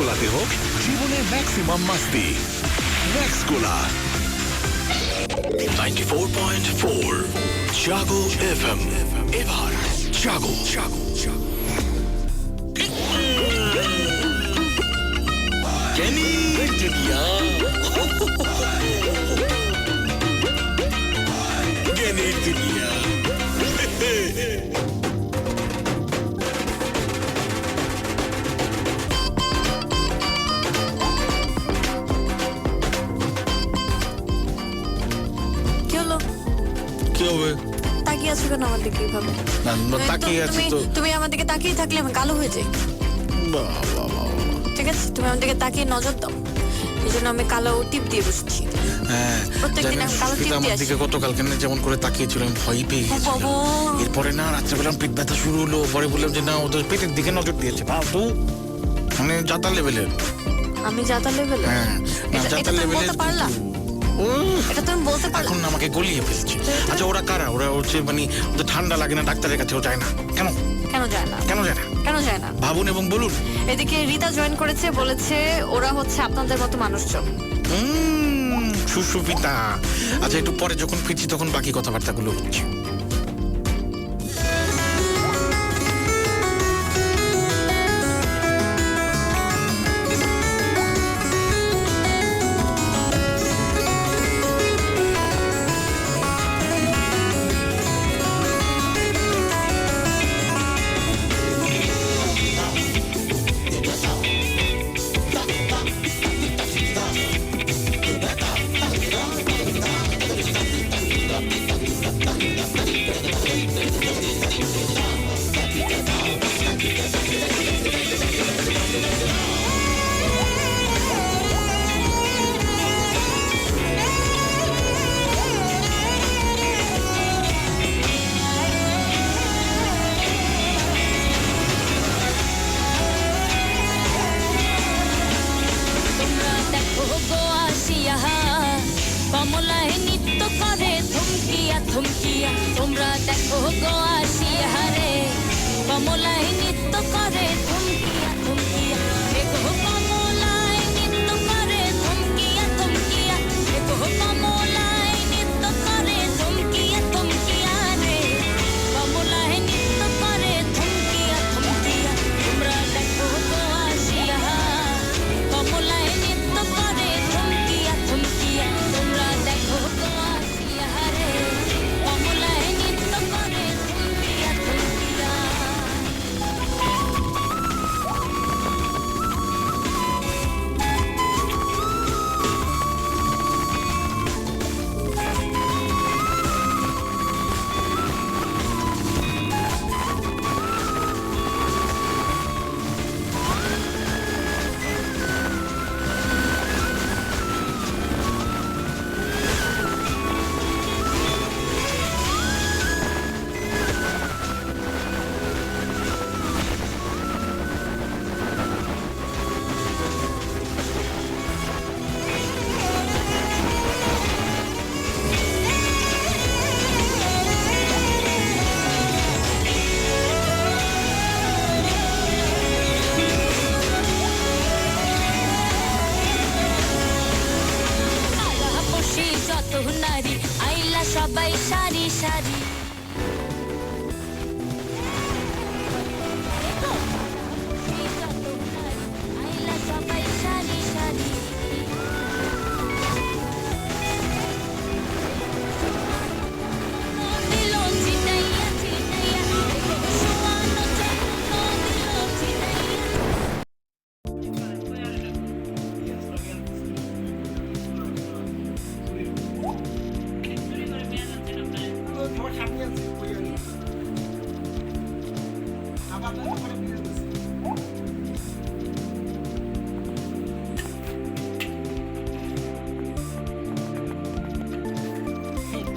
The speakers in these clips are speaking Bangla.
কোলাতে হোক জীবনে ম্যাক্সিমাম মাস্তি। ম্যাক্স কোলা 94.4 জাগো FM। এবার জাগো জাগো জাগো। Kenny Dunia Kenny Dunia কি হবে? তাকিয়ে আছো কেন আমার দিকে এইভাবে? তাকিয়ে আছি তো। তুমি আমার দিকে তাকিয়ে থাকলে আমি কালো হয়ে যাই। ঠিক আছে, তুমি আমার দিকে তাকিয়ে নজর দাও, এই জন্য আমি কালো টিপ দিয়ে বসছি। হ্যাঁ, প্রত্যেকদিন আমি কালো টিপ দিয়ে আমার দিকে গতকালকে যেমন করে তাকিয়েছিল আমি ভয় পেয়ে গেছিলাম। এরপরে না রাত্রেবেলা পেট ব্যথা শুরু হলো, পরে বললাম যে না ওদের পেটের দিকে নজর দিয়েছে। ফালতু, মানে যাতা লেভেলের। আমি যাতা লেভেল? হ্যাঁ, যাতা লেভেলের। পারলা এটা তুমি বলতে পারলা? এখন আমাকে গলিয়ে ফেলছে। আচ্ছা ওরা কারা? ওরা হচ্ছে মানে ওদের ঠান্ডা লাগে না, ডাক্তারের কাছেও যায় না কেন? কেন যায় না? কেন যায় না? কেন যায় না ভাবুন এবং বলুন। এদিকে রিতা জয়েন করেছে, বলেছে ওরা হচ্ছে আপনাদের মতো মানুষজন। সুসুপিতা। আচ্ছা একটু পরে যখন ফিরছি তখন বাকি কথাবার্তাগুলো হচ্ছে। কমলায় নৃত্য করে থমকিয়া থমকিয়া, তোমরা দেখো গো আসিয়া রে। কমলায় নৃত্য করে থমকিয়া থমকিয়া, দেখো কমলায় নৃত্য করে থমকিয়া থমকিয়া, দেখো কমলায় নৃত্য করে থমকিয়া থমকিয়া রে। কমলায় নৃত্য করে থমকিয়া থমকিয়া, তোমরা দেখো গো আসিয়া। কমলায় নৃত্য করে থমকিয়া থমকিয়া, তোমরা দেখো গো আসিয়া রে। কমলায় নৃত্য করে থমকিয়া থমকিয়া। যত নারী আইলা সবাই সারি সারি। আইলা সবাই সারি সারি। দিল চিটাইয়া চিটাইয়া, সোয়ানো চন্ন দিল চিটাইয়া।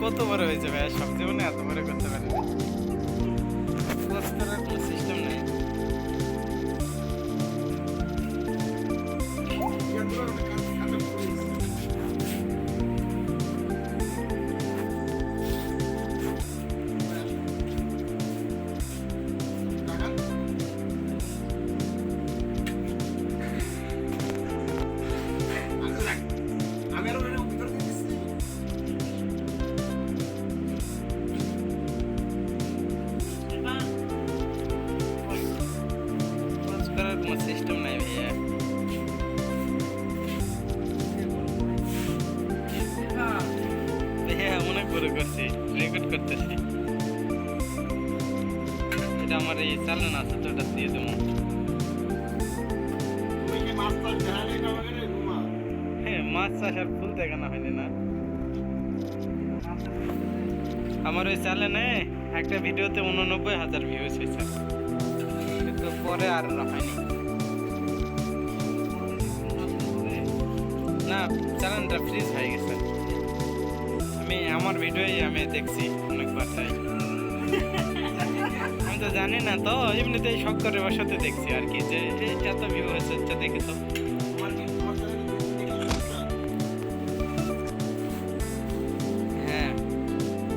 কত বড় হয়েছে ভাই, সব জীবনে এত বড় করতে পারি পোস্ট করার কোনো সিস্টেম নেই। উপরে করছি, রেকর্ড করতেছি। এটা আমার এই চ্যানেল আছে তো, এটা দিয়ে দেবো। হ্যাঁ, মাছ চাষ আর ফুল দেখানো হয়নি না। আমার ওই চ্যানেলে একটা ভিডিওতে 89,000 ভিউজ হয়েছে, কিন্তু পরে আর হয়নি। না, চ্যানেলটা ফ্রিজ হয়ে গেছে। আমার ভিডিওই আমি দেখছি অনেকবার, তাই আমি তো জানি না তো, এমনিতেই শখ করে বসাতে দেখছি আর কি, যে এত ভিউ হয়েছে দেখে তো